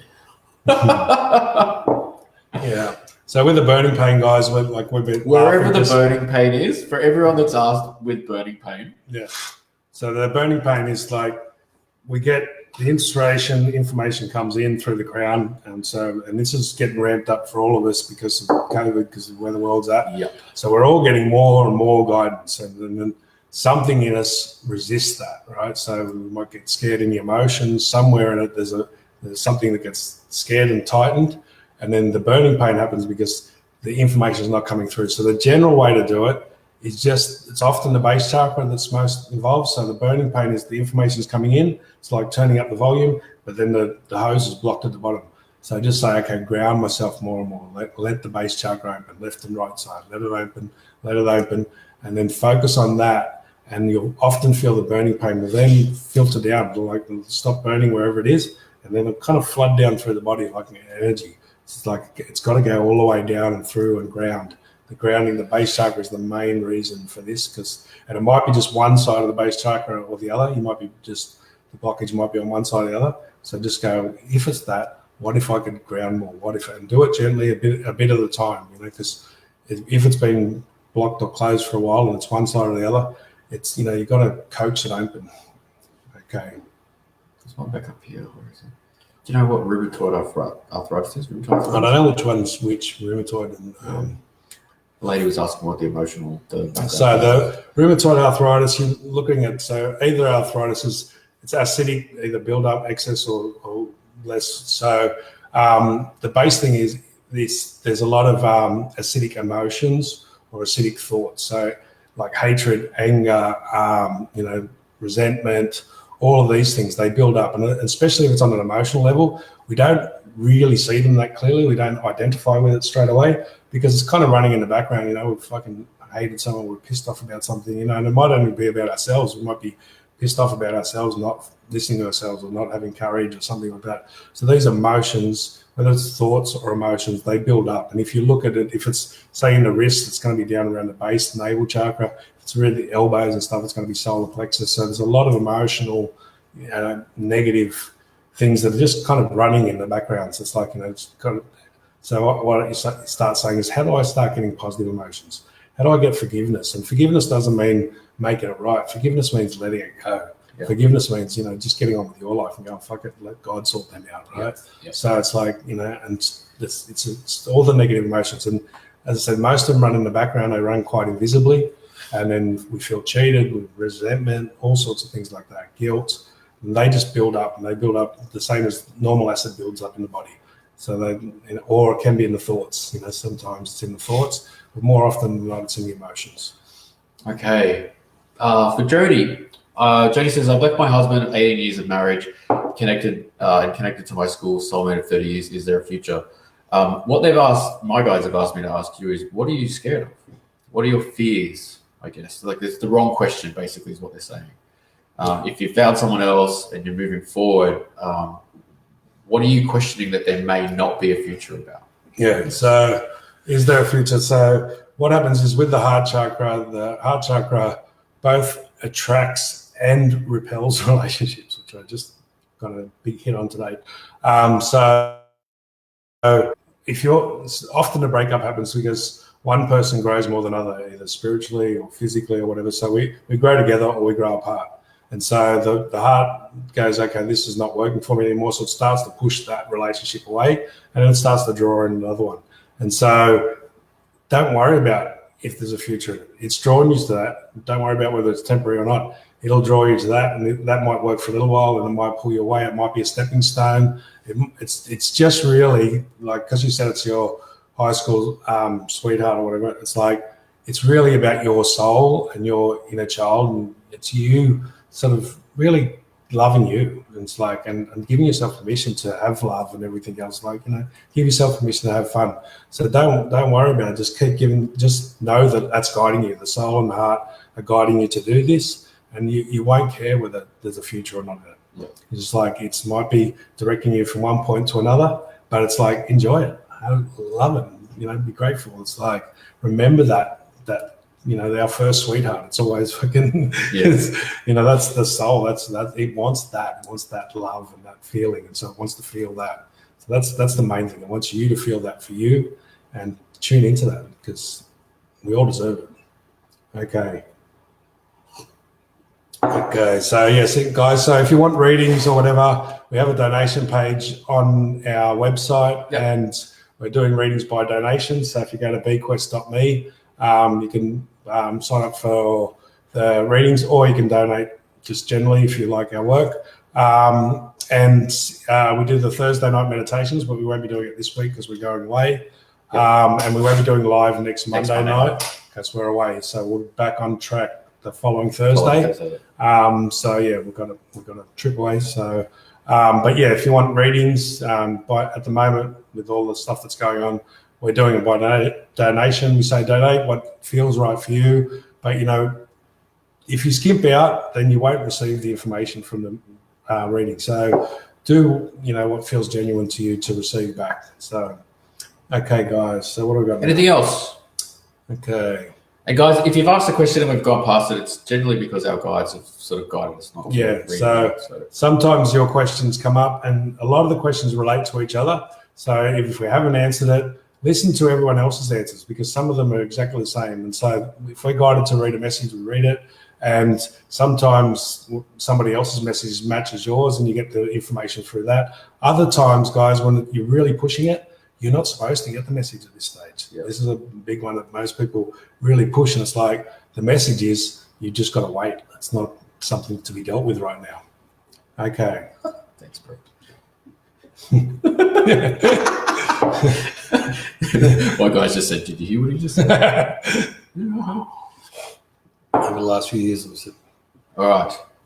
Yeah. So with the burning pain, guys, we've been wherever the burning pain is, for everyone that's asked with burning pain. Yeah. So the burning pain is like, we get the information comes in through the crown, and this is getting ramped up for all of us because of COVID, because of where the world's at. Yep. So we're all getting more and more guidance, and then something in us resists that, right? So we might get scared in the emotions. Somewhere in it, there's something that gets scared and tightened, and then the burning pain happens because the information is not coming through. So the general way to do it is it's often the base chakra that's most involved. So the burning pain is the information is coming in. It's like turning up the volume, but then the hose is blocked at the bottom. So just say, okay, ground myself more and more. Let the base chakra open, left and right side. Let it open, and then focus on that. And you'll often feel the burning pain will then filter down. It'll stop burning wherever it is, and then it'll kind of flood down through the body like an energy. It's like it's got to go all the way down and through and ground. The grounding, the base chakra is the main reason for this, and it might be just one side of the base chakra or the other. You might be just, the blockage might be on one side or the other. So just go, if it's that, what if I could ground more? And do it gently, a bit at a time, because if it's been blocked or closed for a while and it's one side or the other, it's, you've got to coax it open. Okay. There's one back up here. Where is it? Do you know what rheumatoid arthritis is? I don't know which one's which, rheumatoid and... The lady was asking what the emotional... So the rheumatoid arthritis, you're looking at, so either arthritis is, it's acidic, either build up, excess or less. So the base thing is there's a lot of acidic emotions or acidic thoughts. So like hatred, anger, resentment, all of these things, they build up. And especially if it's on an emotional level, we don't really see them that clearly. We don't identify with it straight away because it's kind of running in the background. We've fucking hated someone, we're pissed off about something, and it might only be about ourselves. We might be pissed off about ourselves, not listening to ourselves or not having courage or something like that. So these emotions, whether it's thoughts or emotions, they build up. And if you look at it, if it's, say, in the wrist, it's going to be down around the base, navel chakra. If it's really the elbows and stuff, it's going to be solar plexus. So there's a lot of emotional, negative things that are just kind of running in the background. So it's like, it's kind of, so what you start saying is, how do I start getting positive emotions? How do I get forgiveness? And forgiveness doesn't mean making it right. Forgiveness means letting it go. Yeah. Forgiveness means, just getting on with your life and going, fuck it, let God sort them out, right? Yeah. So it's like, and it's all the negative emotions. And as I said, most of them run in the background. They run quite invisibly. And then we feel cheated with resentment, all sorts of things like that, guilt. And they just build up, and they build up the same as normal acid builds up in the body. So or it can be in the thoughts. Sometimes it's in the thoughts, but more often than not, it's in the emotions. Okay. For Jody, Jody says, I've left my husband at 18 years of marriage, connected to my school, soulmate of 30 years. Is there a future? What my guides have asked me to ask you is, what are you scared of? What are your fears? I guess it's the wrong question, basically, is what they're saying. If you found someone else and you're moving forward, what are you questioning that there may not be a future about? Yeah. So is there a future? So what happens is with the heart chakra both attracts and repels relationships, which I just got a big hit on today. So if often a breakup happens because one person grows more than other, either spiritually or physically or whatever. So we grow together or we grow apart. And so the heart goes, okay, this is not working for me anymore. So it starts to push that relationship away, and then it starts to draw in another one. And so don't worry about if there's a future. It's drawing you to that. Don't worry about whether it's temporary or not. It'll draw you to that, and that might work for a little while, and it might pull you away. It might be a stepping stone. It's just really like, because you said it's your high school sweetheart or whatever, it's like, it's really about your soul and your inner child, and it's you sort of really loving you. And it's like, and giving yourself permission to have love and everything else, like, give yourself permission to have fun. So don't worry about it. Just keep giving, just know that that's guiding you. The soul and the heart are guiding you to do this, and you won't care whether there's a future or not. Yeah. It's just like, it might be directing you from one point to another, but it's like, enjoy it. I love it. Be grateful. It's like, remember that our first sweetheart. It's always fucking, that's the soul. It wants that love and that feeling, and so it wants to feel that. So that's the main thing. It wants you to feel that for you, and tune into that, because we all deserve it. Okay. So yes, guys. So if you want readings or whatever, we have a donation page on our website, and we're doing readings by donation. So if you go to bequest.me, you can sign up for the readings, or you can donate just generally if you like our work. And we do the Thursday night meditations, but we won't be doing it this week because we're going away. And we won't be doing live next Monday night because we're away. So we'll be back on track the following Thursday. So yeah, we've got a trip away. So, but yeah, if you want readings, but at the moment with all the stuff that's going on, we're doing it by donation. We say donate what feels right for you. But, if you skimp out, then you won't receive the information from the reading. So do, what feels genuine to you to receive back. So, okay, guys. So what have we got? Anything else? Okay. And guys, if you've asked a question and we've gone past it, it's generally because our guides have sort of guided us. So sometimes your questions come up, and a lot of the questions relate to each other. So if we haven't answered it, listen to everyone else's answers, because some of them are exactly the same. And so if we're guided to read a message, we read it. And sometimes somebody else's message matches yours and you get the information through that. Other times, guys, when you're really pushing it, you're not supposed to get the message at this stage. Yeah. This is a big one that most people really push. And it's like, the message is, you just got to wait. It's not something to be dealt with right now. Okay. Thanks, bro. My guys just said, did you hear what he just said? Over the last few years, I said. All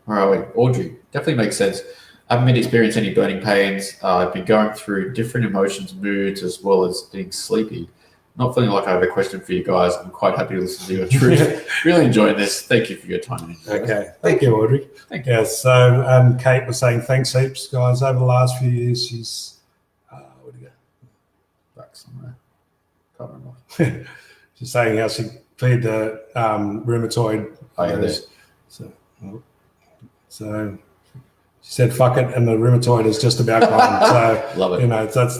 right. Audrey, definitely makes sense. I haven't been experiencing any burning pains. I've been going through different emotions, moods, as well as being sleepy. Not feeling like I have a question for you guys. I'm quite happy to listen to your truth. Really enjoying this. Thank you for your time. Okay. Thank you, Audrey. Thank you. Yeah, so Kate was saying thanks heaps, guys. Over the last few years, she's... where'd you go? Back somewhere. Can't remember. She's saying how she cleared the rheumatoid. Oh, yeah, so she said, fuck it, and the rheumatoid is just about gone. So, love it. You know, that's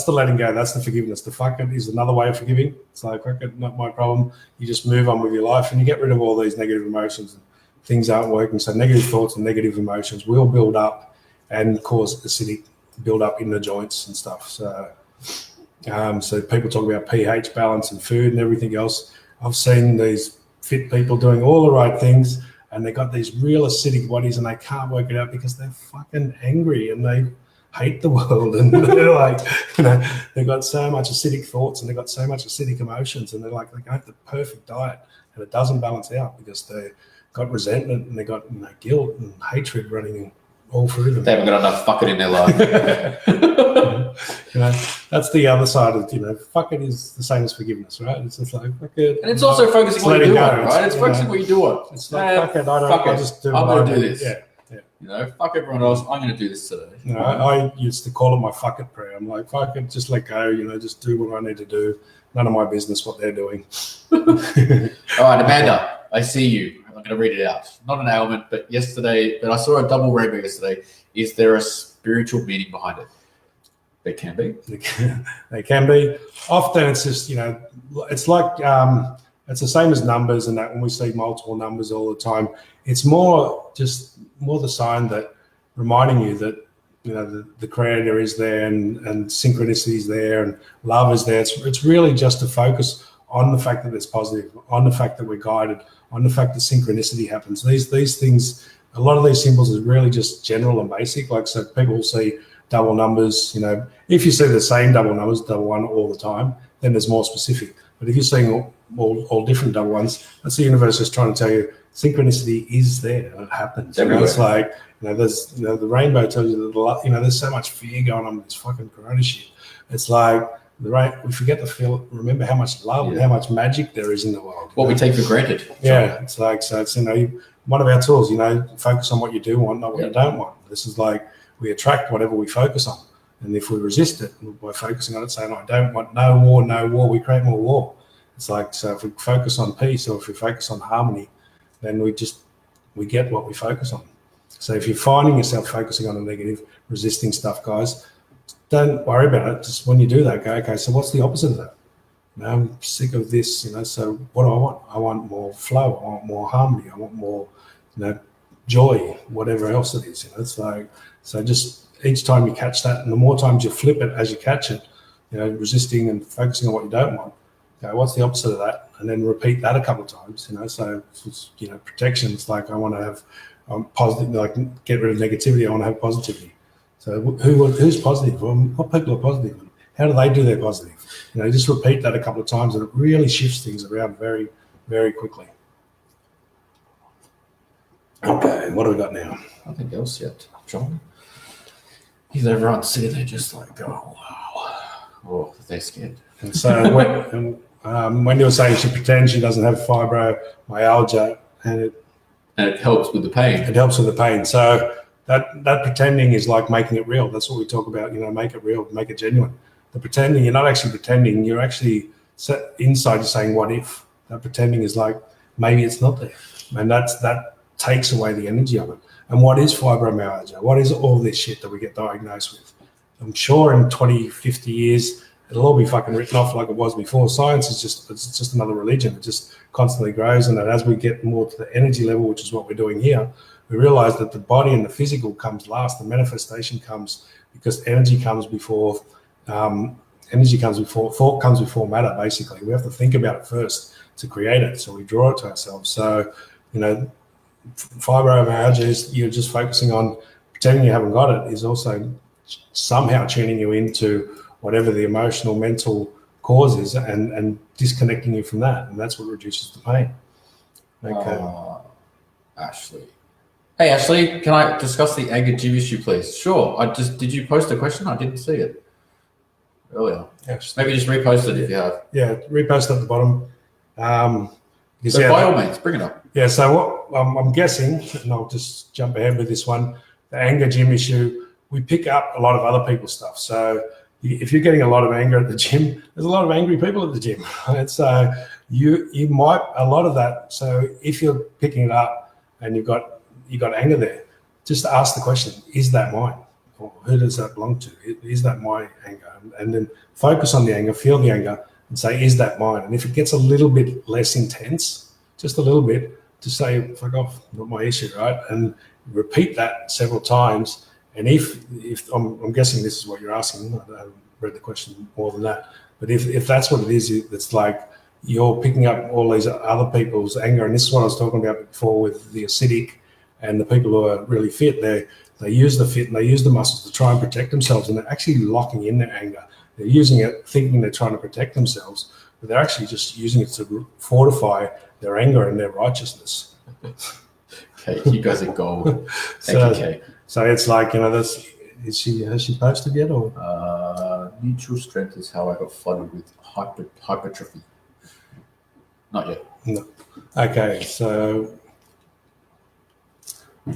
the letting go. That's the forgiveness. The fuck it is another way of forgiving. It's like, fuck it, not my problem. You just move on with your life and you get rid of all these negative emotions. And things aren't working. So negative thoughts and negative emotions will build up and cause acidic build up in the joints and stuff. So, so people talk about pH balance and food and everything else. I've seen these fit people doing all the right things, and they got these real acidic bodies, and they can't work it out because they're fucking angry and they hate the world, and they're like, you know, they've got so much acidic thoughts and they've got so much acidic emotions, and they're like, they have the perfect diet, and it doesn't balance out because they got resentment and they got, you know, guilt and hatred running all through them. They haven't got enough fuck it in their life. You know, that's the other side of, you know, fuck it is the same as forgiveness, right? It's just like, fuck it. And it's also focusing on what you do, right? It's focusing what you do on. It's like, fuck it, I just do I'm going to do this. Yeah. You know, fuck everyone else. I'm going to do this today. You know, I used to call it my fuck it prayer. I'm like, fuck it, just let go. You know, just do what I need to do. None of my business what they're doing. All right, Amanda, I see you. I'm going to read it out. Not an ailment, but I saw a double rainbow yesterday. Is there a spiritual meaning behind it? There can be. They can be. Often it's just, you know, it's like, it's the same as numbers, and that when we see multiple numbers all the time, it's more the sign that reminding you that, you know, the creator is there, and synchronicity is there, and love is there. It's really just to focus on the fact that it's positive, on the fact that we're guided, on the fact that synchronicity happens. These things, a lot of these symbols is really just general and basic. Like, so people see double numbers, you know, if you see the same double numbers, double one all the time, then there's more specific. But if you're seeing all different double ones, that's the universe just trying to tell you synchronicity is there and it happens. You know, it's like, you know, there's, you know, the rainbow tells you that, you know, there's so much fear going on with this fucking corona shit. It's like we forget to remember how much love and how much magic there is in the world. What we take for granted. Yeah, it's like, so it's, you know, one of our tools, you know, focus on what you do want, not what you don't want. This is like, we attract whatever we focus on. And if we resist it by focusing on it, saying, I don't want no war, we create more war. It's like, so if we focus on peace, or if we focus on harmony, then we get what we focus on. So if you're finding yourself focusing on the negative, resisting stuff, guys, don't worry about it. Just when you do that, go, okay, so what's the opposite of that? You know, I'm sick of this, you know, so what do I want? I want more flow, I want more harmony, I want more, you know, joy, whatever else it is. You know, it's like, so just each time you catch that, and the more times you flip it as you catch it, you know, resisting and focusing on what you don't want, okay, what's the opposite of that? And then repeat that a couple of times, you know. So it's, you know, protection. It's like, I want to have positive, like, get rid of negativity. I want to have positivity. So who's positive? Well, what people are positive? And how do they do their positive? You know, just repeat that a couple of times, and it really shifts things around very, very quickly. Okay, what do we got now? Nothing else yet, John. Everyone's sitting there just like, oh, wow. Oh, they're scared. And so when you were saying she pretends she doesn't have fibromyalgia, and it helps with the pain. It helps with the pain. So that pretending is like making it real. That's what we talk about, you know, make it real, make it genuine. The pretending, you're not actually pretending, you're actually inside, you're saying, what if? That pretending is like, maybe it's not there. And that takes away the energy of it. And what is fibromyalgia? What is all this shit that we get diagnosed with? I'm sure in 20, 50 years, it'll all be fucking written off like it was before. Science is it's just another religion. It just constantly grows. And as we get more to the energy level, which is what we're doing here, we realize that the body and the physical comes last. The manifestation comes because energy comes before thought comes before matter, basically. We have to think about it first to create it. So we draw it to ourselves. So, you know, fibromyalgia is you're just focusing on pretending you haven't got it, is also somehow tuning you into whatever the emotional, mental cause is, and disconnecting you from that, and that's what reduces the pain. Okay. Ashley, Hey Ashley, can I discuss the anger gym issue, please? Sure. Did you post a question? I didn't see it earlier. Yes. Maybe just repost it if you have. Yeah, repost at the bottom. So by all means, bring it up. Yeah. So what I'm guessing, and I'll just jump ahead with this one, the anger gym issue. We pick up a lot of other people's stuff. So if you're getting a lot of anger at the gym, there's a lot of angry people at the gym, right? So you might a lot of that. So if you're picking it up and you got anger there, just ask the question: is that mine? Or who does that belong to? Is that my anger? And then focus on the anger, feel the anger, and say, is that mine? And if it gets a little bit less intense, just a little bit, to say, fuck off, not my issue, right? And repeat that several times. And if I'm guessing this is what you're asking, I haven't read the question more than that, but if that's what it is, it's like you're picking up all these other people's anger. And this is what I was talking about before with the acidic and the people who are really fit. They use the fit and they use the muscles to try and protect themselves, and they're actually locking in their anger. They're using it thinking they're trying to protect themselves, but they're actually just using it to fortify their anger and their righteousness. Okay, you guys are gold. Thank you, Kate. So it's like, has she posted yet, or? Mutual strength is how I got flooded with hypertrophy. Not yet. No. Okay, so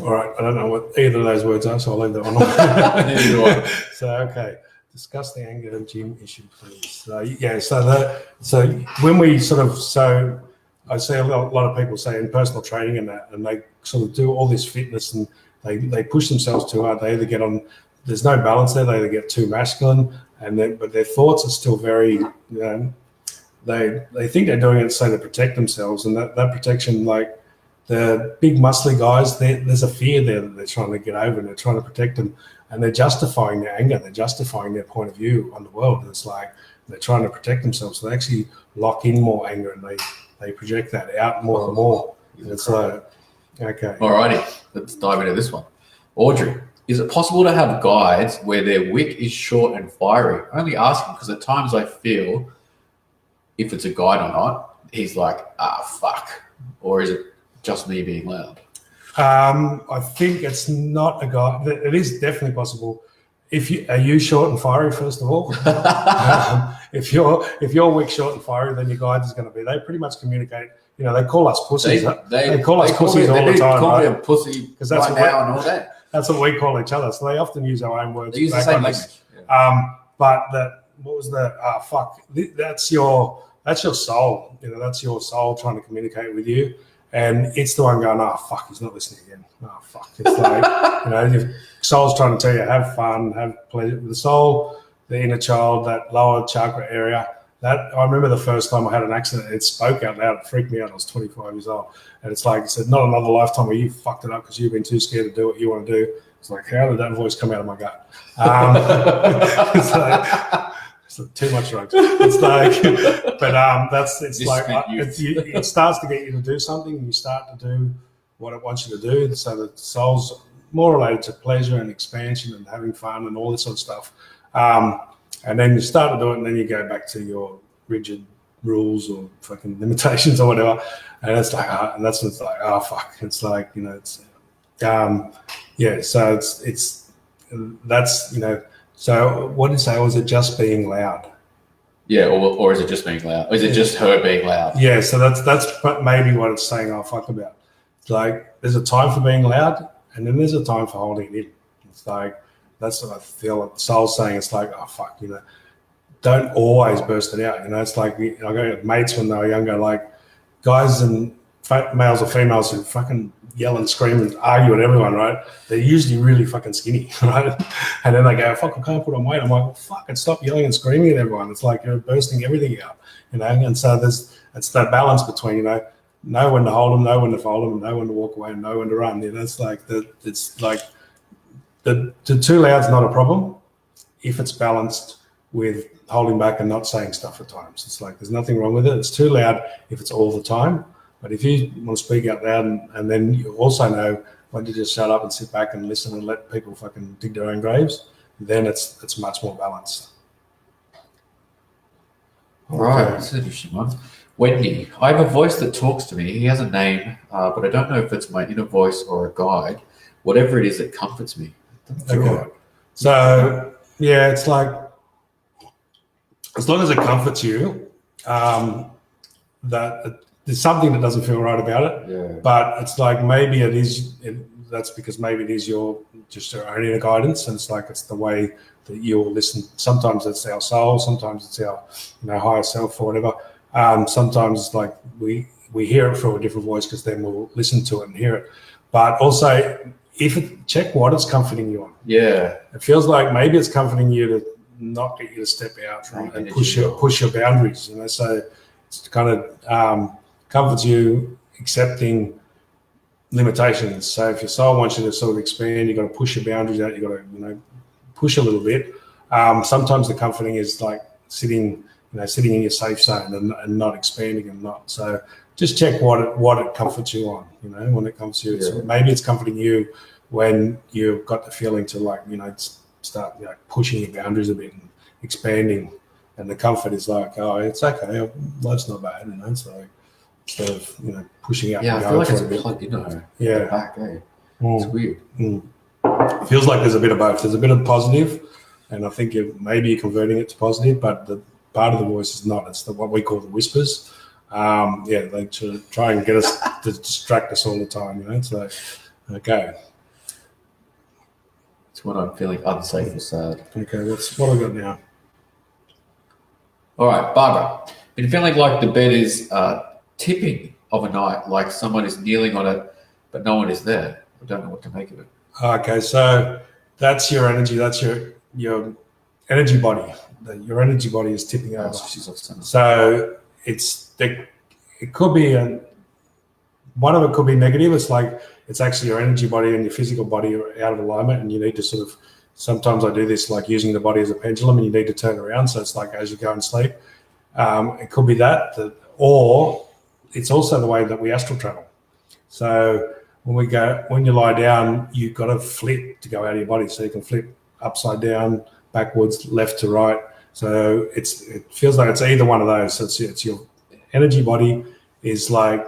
all right. I don't know what either of those words are, so I'll leave that one on. Neither do I. So okay, discuss the anger and gym issue, please. So yeah, so when we I see a lot of people say in personal training and they sort of do all this fitness and they push themselves too hard. They either get on, there's no balance there. They either get too masculine, but their thoughts are still very, they think they're doing it so to protect themselves, and that protection, like the big muscly guys, there's a fear there that they're trying to get over, and they're trying to protect them, and they're justifying their anger, they're justifying their point of view on the world. And it's like they're trying to protect themselves, so they actually lock in more anger and they project that out more and more. And it's like, okay. Alrighty, let's dive into this one. Audrey, is it possible to have guides where their wick is short and fiery? Only asking because at times I feel if it's a guide or not, he's like, fuck. Or is it just me being loud? I think it's not a guide. It is definitely possible. Are you short and fiery, first of all? If you're wick short and fiery, then your guide is going to be. They pretty much communicate. They call us pussies. They call us pussies all the time. Call me a pussy because that's right now and all that. That's what we call each other. So they often use our own words. They use the same language. Yeah. But what was the fuck? That's your soul. That's your soul trying to communicate with you. And it's the one going, fuck, he's not listening again. Fuck. It's like, your soul's trying to tell you, have fun, have pleasure. The soul, the inner child, that lower chakra area, I remember the first time I had an accident, it spoke out loud. It freaked me out. I was 25 years old. And it's like, it said, not another lifetime where you fucked it up because you've been too scared to do what you want to do. It's like, how did that voice come out of my gut? It's like too much drugs. It's like, but it starts to get you to do something, and you start to do what it wants you to do. So the soul's more related to pleasure and expansion and having fun and all this sort of stuff. And then you start to do it, and then you go back to your rigid rules or fucking limitations or whatever. And it's like, and that's when it's like, fuck. It's like, it's, yeah. So it's that's, So what did you say? Was it just being loud? Yeah, or is it just being loud? Or is it just her being loud? Yeah, so that's maybe what it's saying, fuck about. It's like there's a time for being loud, and then there's a time for holding it in. It's like, that's what I feel like the soul's saying. It's like, fuck, don't always burst it out. It's like, I go to mates when they were younger, like guys and males or females who fucking yell and scream and argue at everyone, right? They're usually really fucking skinny, right? And then they go, fuck, I can't put on weight. I'm like, well, fuck, and stop yelling and screaming at everyone. It's like you're bursting everything out, And so it's that balance between, know when to hold them, know when to fold them, and know when to walk away, and know when to run. It's like the too loud's not a problem if it's balanced with holding back and not saying stuff at times. It's like there's nothing wrong with it. It's too loud if it's all the time. But if you want to speak out loud and then you also know when to just shut up and sit back and listen and let people fucking dig their own graves, then it's much more balanced. All right, that's an interesting one. Wendy, I have a voice that talks to me. He has a name, but I don't know if it's my inner voice or a guide. whatever it is that comforts me. Okay. Right. So yeah, it's like as long as it comforts you, that there's something that doesn't feel right about it. Yeah. But it's like maybe it is. That's because maybe it is your own inner guidance, and it's like it's the way that you'll listen. Sometimes it's our soul, sometimes it's our higher self or whatever. Sometimes it's like we hear it through a different voice because then we'll listen to it and hear it. But also, check what it's comforting you on. Yeah, it feels like maybe it's comforting you to not get you to step out and push your boundaries. So it's kind of comforts you accepting limitations. So if your soul wants you to sort of expand, you've got to push your boundaries out. You've got to push a little bit. Sometimes the comforting is like sitting in your safe zone and not expanding and not. So just check what it comforts you on. When it comes to you, maybe it's comforting you when you've got the feeling to start pushing your boundaries a bit and expanding, and the comfort is like, oh, it's okay, life's not bad, So instead of pushing out. Yeah, I feel like it's plugged in. Back, It's weird. Feels like there's a bit of both. There's a bit of positive, and I think maybe you're converting it to positive, but the part of the voice is not. It's what we call the whispers. They try and get us to distract us all the time. So okay. It's what I'm feeling unsafe or sad. Okay, what I got now? All right, Barbara. Been feeling like the bed is tipping overnight, like someone is kneeling on it, but no one is there. I don't know what to make of it. Okay, so that's your energy. That's your energy body. Your energy body is tipping over. So it could be one of it could be negative. It's like it's actually your energy body and your physical body are out of alignment, and you need to sort of. Sometimes I do this like using the body as a pendulum, and you need to turn around. So it's like as you go and sleep. It could be that, or it's also the way that we astral travel. So when you lie down, you've got to flip to go out of your body. So you can flip upside down, backwards, left to right. So it feels like it's either one of those. So it's your energy body is like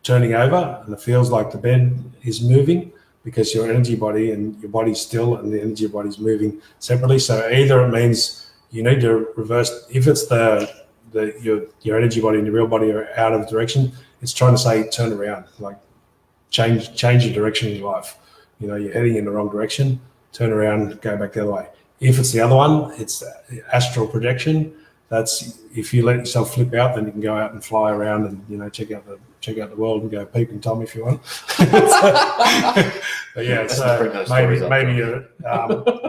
turning over, and it feels like the bed is moving because your energy body and your body's still, and the energy body's moving separately. So either it means you need to reverse. If it's your energy body and your real body are out of direction, it's trying to say turn around, like change your direction in your life. You're heading in the wrong direction. Turn around, go back the other way. If it's the other one, it's astral projection. That's if you let yourself flip out, then you can go out and fly around and check out the world and go peep and Tom if you want. But yeah, so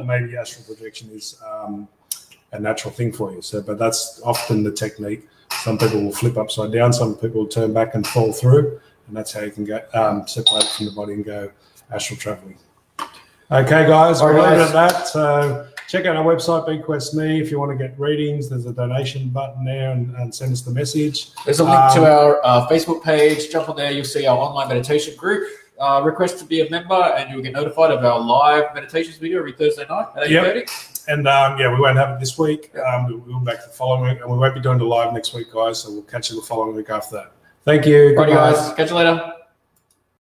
maybe astral projection is a natural thing for you. So, but that's often the technique. Some people will flip upside down. Some people will turn back and fall through, and that's how you can go separate from the body and go astral traveling. Okay, guys, we'll leave it at that. So check out our website, BeQuest Me, if you want to get readings. There's a donation button there, and send us the message. There's a link to our Facebook page. Jump on there. You'll see our online meditation group. Request to be a member, and you'll get notified of our live meditations video every Thursday night at 8:30. And we won't have it this week. We'll be back the following week, and we won't be doing the live next week, guys. So we'll catch you the following week after that. Thank you. Right, guys. Catch you later.